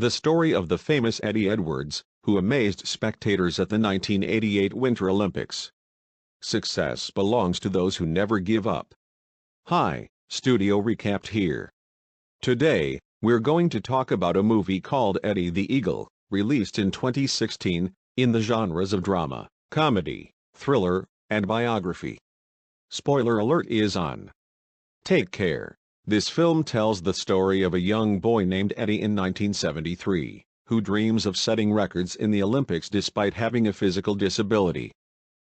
the story of the famous Eddie Edwards, who amazed spectators at the 1988 Winter Olympics. Success belongs to those who never give up. Hi, Studio Recapped here. Today, we're going to talk about a movie called Eddie the Eagle, released in 2016, in the genres of drama, comedy, thriller, and biography. Spoiler alert is on. Take care. This film tells the story of a young boy named Eddie in 1973, who dreams of setting records in the Olympics despite having a physical disability.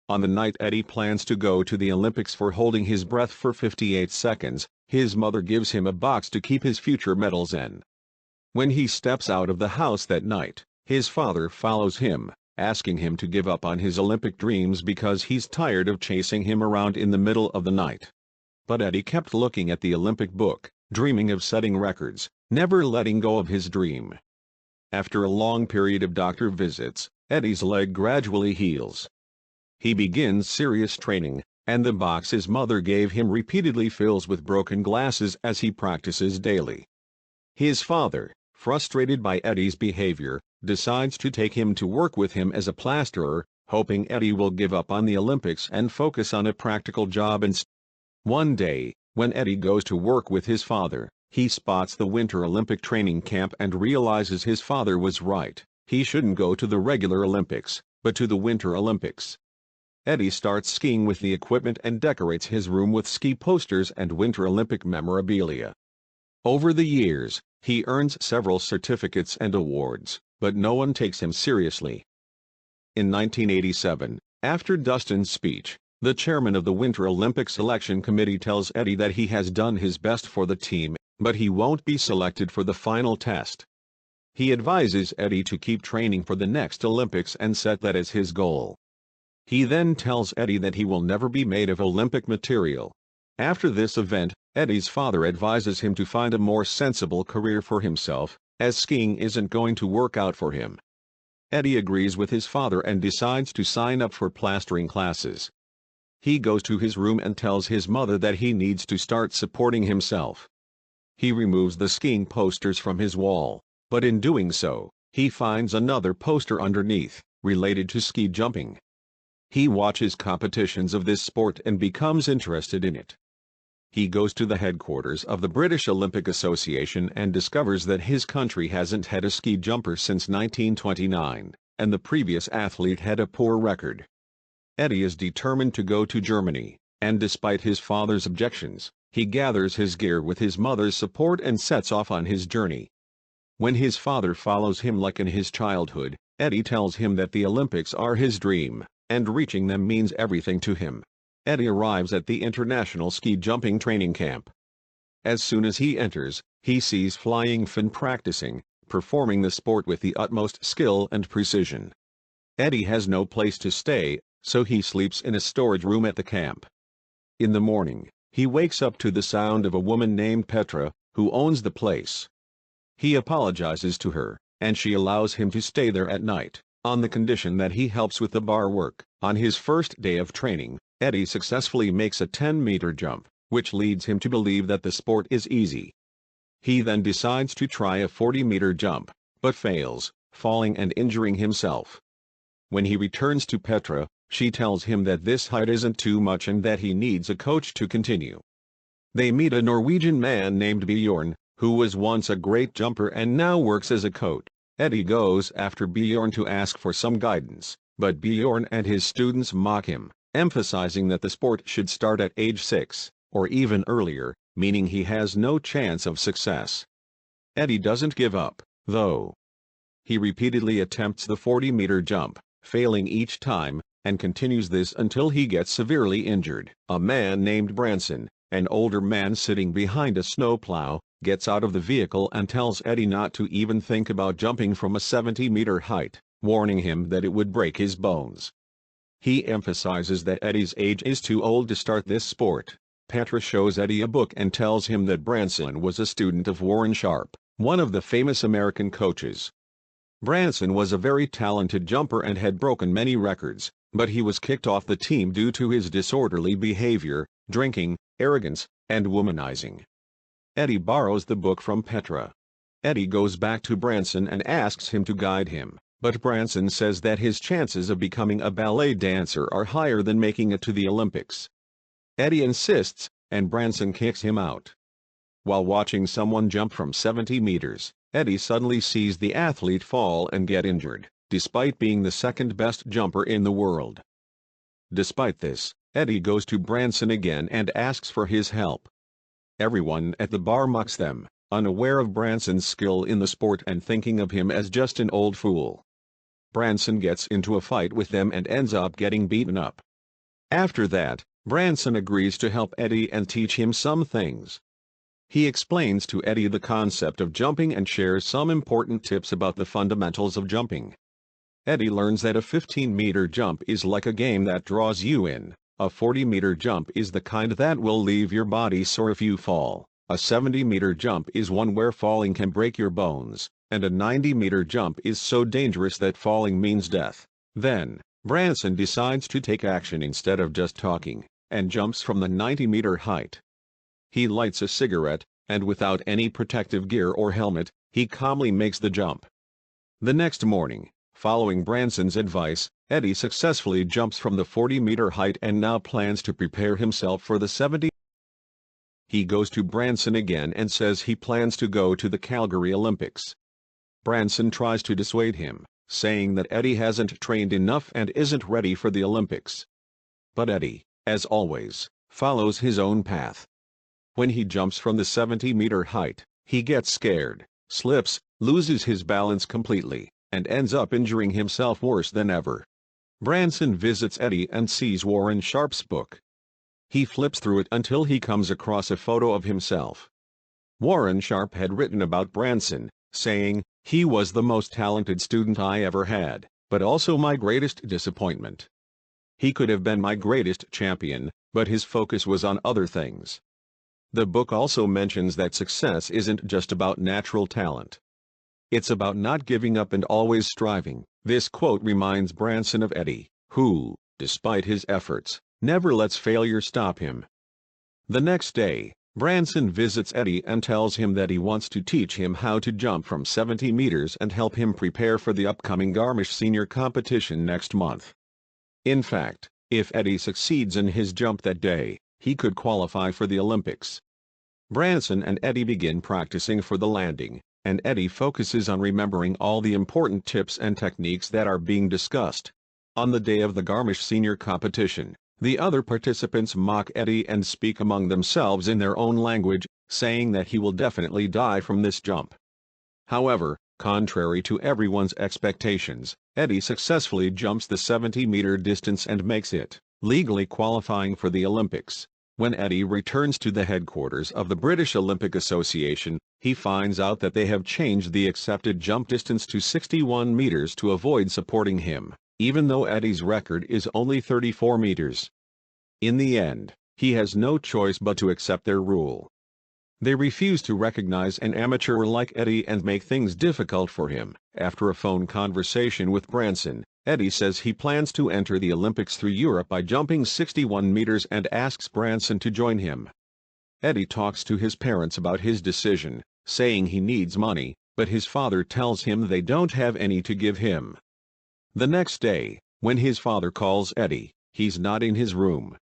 On the night Eddie plans to go to the Olympics for holding his breath for 58 seconds, his mother gives him a box to keep his future medals in. When he steps out of the house that night, his father follows him, asking him to give up on his Olympic dreams because he's tired of chasing him around in the middle of the night. But Eddie kept looking at the Olympic book, dreaming of setting records, never letting go of his dream. After a long period of doctor visits, Eddie's leg gradually heals. He begins serious training, and the box his mother gave him repeatedly fills with broken glasses as he practices daily. His father, frustrated by Eddie's behavior, decides to take him to work with him as a plasterer, hoping Eddie will give up on the Olympics and focus on a practical job instead. One day, when Eddie goes to work with his father, he spots the Winter Olympic training camp and realizes his father was right. He shouldn't go to the regular Olympics, but to the Winter Olympics. Eddie starts skiing with the equipment and decorates his room with ski posters and Winter Olympic memorabilia. Over the years, he earns several certificates and awards, but no one takes him seriously. In 1987, after Dustin's speech, the chairman of the Winter Olympic Selection Committee tells Eddie that he has done his best for the team, but he won't be selected for the final test. He advises Eddie to keep training for the next Olympics and set that as his goal. He then tells Eddie that he will never be made of Olympic material. After this event, Eddie's father advises him to find a more sensible career for himself, as skiing isn't going to work out for him. Eddie agrees with his father and decides to sign up for plastering classes. He goes to his room and tells his mother that he needs to start supporting himself. He removes the skiing posters from his wall, but in doing so, he finds another poster underneath, related to ski jumping. He watches competitions of this sport and becomes interested in it. He goes to the headquarters of the British Olympic Association and discovers that his country hasn't had a ski jumper since 1929, and the previous athlete had a poor record. Eddie is determined to go to Germany, and despite his father's objections, he gathers his gear with his mother's support and sets off on his journey. When his father follows him like in his childhood, Eddie tells him that the Olympics are his dream, and reaching them means everything to him. Eddie arrives at the International Ski Jumping Training Camp. As soon as he enters, he sees Flying Finn practicing, performing the sport with the utmost skill and precision. Eddie has no place to stay, so he sleeps in a storage room at the camp. In the morning, he wakes up to the sound of a woman named Petra, who owns the place. He apologizes to her, and she allows him to stay there at night, on the condition that he helps with the bar work. On his first day of training, Eddie successfully makes a 10-meter jump, which leads him to believe that the sport is easy. He then decides to try a 40-meter jump, but fails, falling and injuring himself. When he returns to Petra, she tells him that this height isn't too much and that he needs a coach to continue. They meet a Norwegian man named Bjorn, who was once a great jumper and now works as a coach. Eddie goes after Bjorn to ask for some guidance, but Bjorn and his students mock him, emphasizing that the sport should start at age 6, or even earlier, meaning he has no chance of success. Eddie doesn't give up, though. He repeatedly attempts the 40-meter jump, failing each time, and continues this until he gets severely injured. A man named Branson, an older man sitting behind a snowplow, gets out of the vehicle and tells Eddie not to even think about jumping from a 70-meter height, warning him that it would break his bones. He emphasizes that Eddie's age is too old to start this sport. Petra shows Eddie a book and tells him that Branson was a student of Warren Sharp, one of the famous American coaches. Branson was a very talented jumper and had broken many records, but he was kicked off the team due to his disorderly behavior, drinking, arrogance, and womanizing. Eddie borrows the book from Petra. Eddie goes back to Branson and asks him to guide him, but Branson says that his chances of becoming a ballet dancer are higher than making it to the Olympics. Eddie insists, and Branson kicks him out. While watching someone jump from 70 meters, Eddie suddenly sees the athlete fall and get injured, despite being the second-best jumper in the world. Despite this, Eddie goes to Branson again and asks for his help. Everyone at the bar mocks them, unaware of Branson's skill in the sport and thinking of him as just an old fool. Branson gets into a fight with them and ends up getting beaten up. After that, Branson agrees to help Eddie and teach him some things. He explains to Eddie the concept of jumping and shares some important tips about the fundamentals of jumping. Eddie learns that a 15-meter jump is like a game that draws you in. A 40-meter jump is the kind that will leave your body sore if you fall. A 70-meter jump is one where falling can break your bones, and a 90-meter jump is so dangerous that falling means death. Then, Branson decides to take action instead of just talking, and jumps from the 90-meter height. He lights a cigarette, and without any protective gear or helmet, he calmly makes the jump. The next morning, following Branson's advice, Eddie successfully jumps from the 40-meter height and now plans to prepare himself for the 70. He goes to Branson again and says he plans to go to the Calgary Olympics. Branson tries to dissuade him, saying that Eddie hasn't trained enough and isn't ready for the Olympics. But Eddie, as always, follows his own path. When he jumps from the 70-meter height, he gets scared, slips, loses his balance completely, and ends up injuring himself worse than ever. Branson visits Eddie and sees Warren Sharp's book. He flips through it until he comes across a photo of himself. Warren Sharp had written about Branson, saying, "He was the most talented student I ever had, but also my greatest disappointment. He could have been my greatest champion, but his focus was on other things." The book also mentions that success isn't just about natural talent. It's about not giving up and always striving. This quote reminds Branson of Eddie, who, despite his efforts, never lets failure stop him. The next day, Branson visits Eddie and tells him that he wants to teach him how to jump from 70 meters and help him prepare for the upcoming Garmisch Senior competition next month. In fact, if Eddie succeeds in his jump that day, he could qualify for the Olympics. Branson and Eddie begin practicing for the landing, and Eddie focuses on remembering all the important tips and techniques that are being discussed. On the day of the Garmisch Senior competition, the other participants mock Eddie and speak among themselves in their own language, saying that he will definitely die from this jump. However, contrary to everyone's expectations, Eddie successfully jumps the 70-meter distance and makes it, legally qualifying for the Olympics. When Eddie returns to the headquarters of the British Olympic Association, he finds out that they have changed the accepted jump distance to 61 meters to avoid supporting him, even though Eddie's record is only 34 meters. In the end, he has no choice but to accept their rule. They refuse to recognize an amateur like Eddie and make things difficult for him. After a phone conversation with Branson, Eddie says he plans to enter the Olympics through Europe by jumping 61 meters and asks Branson to join him. Eddie talks to his parents about his decision, saying he needs money, but his father tells him they don't have any to give him. The next day, when his father calls Eddie, he's not in his room.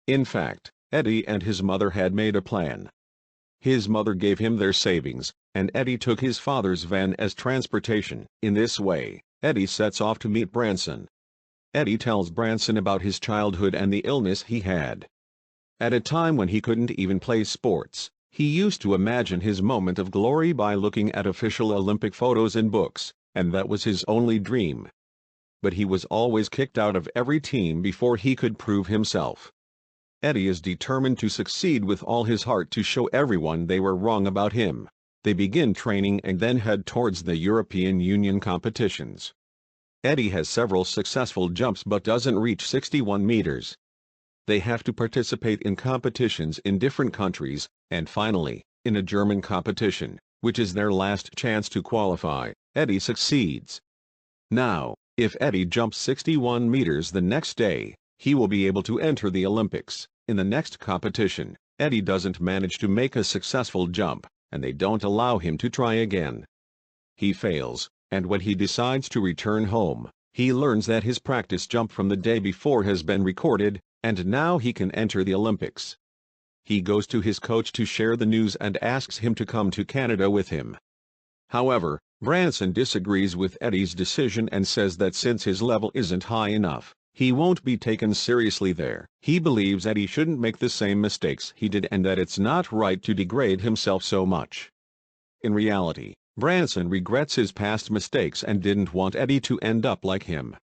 In fact, Eddie and his mother had made a plan. His mother gave him their savings, and Eddie took his father's van as transportation. In this way, Eddie sets off to meet Branson. Eddie tells Branson about his childhood and the illness he had. At a time when he couldn't even play sports, he used to imagine his moment of glory by looking at official Olympic photos in books, and that was his only dream. But he was always kicked out of every team before he could prove himself. Eddie is determined to succeed with all his heart to show everyone they were wrong about him. They begin training and then head towards the European Union competitions. Eddie has several successful jumps but doesn't reach 61 meters. They have to participate in competitions in different countries, and finally, in a German competition, which is their last chance to qualify. Eddie succeeds. Now, if Eddie jumps 61 meters the next day, he will be able to enter the Olympics. In the next competition, Eddie doesn't manage to make a successful jump, and they don't allow him to try again. He fails, and when he decides to return home, he learns that his practice jump from the day before has been recorded, and now he can enter the Olympics. He goes to his coach to share the news and asks him to come to Canada with him. However, Branson disagrees with Eddie's decision and says that since his level isn't high enough, he won't be taken seriously there. He believes Eddie shouldn't make the same mistakes he did and that it's not right to degrade himself so much. In reality, Branson regrets his past mistakes and didn't want Eddie to end up like him.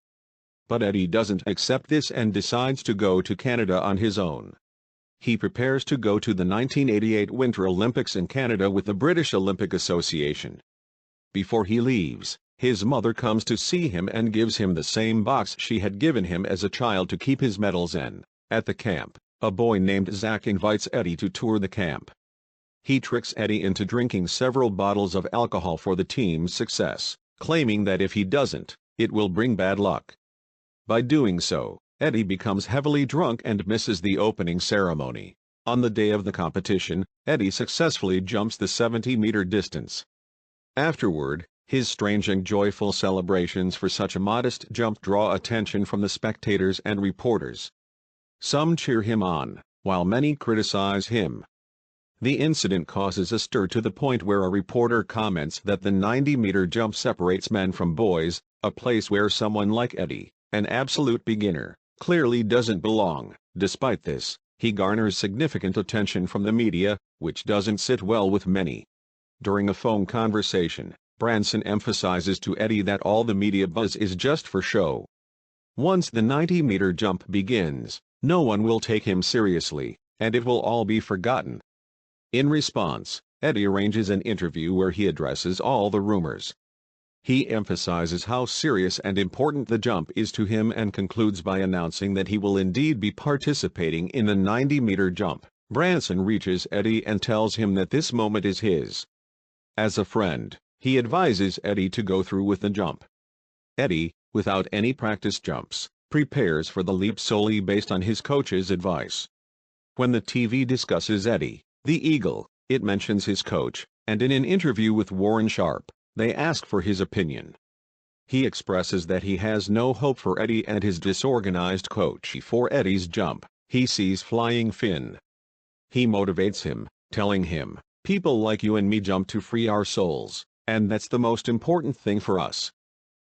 But Eddie doesn't accept this and decides to go to Canada on his own. He prepares to go to the 1988 Winter Olympics in Canada with the British Olympic Association. Before he leaves, his mother comes to see him and gives him the same box she had given him as a child to keep his medals in. At the camp, a boy named Zach invites Eddie to tour the camp. He tricks Eddie into drinking several bottles of alcohol for the team's success, claiming that if he doesn't, it will bring bad luck. By doing so, Eddie becomes heavily drunk and misses the opening ceremony. On the day of the competition, Eddie successfully jumps the 70-meter distance. Afterward, his strange and joyful celebrations for such a modest jump draw attention from the spectators and reporters. Some cheer him on, while many criticize him. The incident causes a stir to the point where a reporter comments that the 90-meter jump separates men from boys, a place where someone like Eddie, an absolute beginner, clearly doesn't belong. Despite this, he garners significant attention from the media, which doesn't sit well with many. During a phone conversation, Branson emphasizes to Eddie that all the media buzz is just for show. Once the 90-meter jump begins, no one will take him seriously, and it will all be forgotten. In response, Eddie arranges an interview where he addresses all the rumors. He emphasizes how serious and important the jump is to him and concludes by announcing that he will indeed be participating in the 90-meter jump. Branson reaches Eddie and tells him that this moment is his. As a friend, he advises Eddie to go through with the jump. Eddie, without any practice jumps, prepares for the leap solely based on his coach's advice. When the TV discusses Eddie, the Eagle, it mentions his coach, and in an interview with Warren Sharp, they ask for his opinion. He expresses that he has no hope for Eddie and his disorganized coach. For Eddie's jump, he sees Flying Finn. He motivates him, telling him, "People like you and me jump to free our souls, and that's the most important thing for us.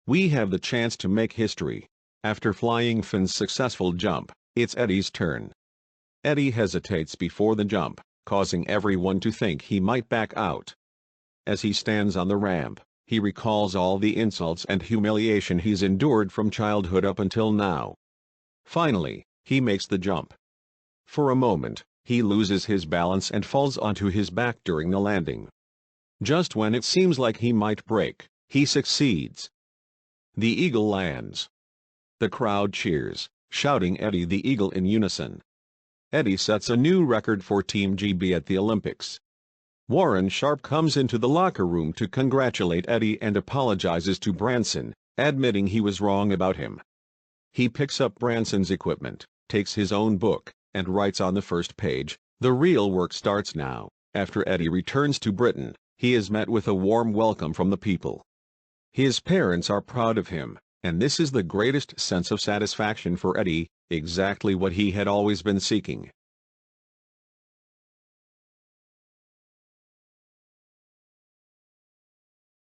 We have the chance to make history." After Flying Finn's successful jump, it's Eddie's turn. Eddie hesitates before the jump, causing everyone to think he might back out. As he stands on the ramp, he recalls all the insults and humiliation he's endured from childhood up until now. Finally, he makes the jump. For a moment, he loses his balance and falls onto his back during the landing. Just when it seems like he might break, he succeeds. The Eagle lands. The crowd cheers, shouting Eddie the Eagle in unison. Eddie sets a new record for Team GB at the Olympics. Warren Sharp comes into the locker room to congratulate Eddie and apologizes to Branson, admitting he was wrong about him. He picks up Branson's equipment, takes his own book, and writes on the first page, "The real work starts now." After Eddie returns to Britain, he is met with a warm welcome from the people. His parents are proud of him, and this is the greatest sense of satisfaction for Eddie, exactly what he had always been seeking.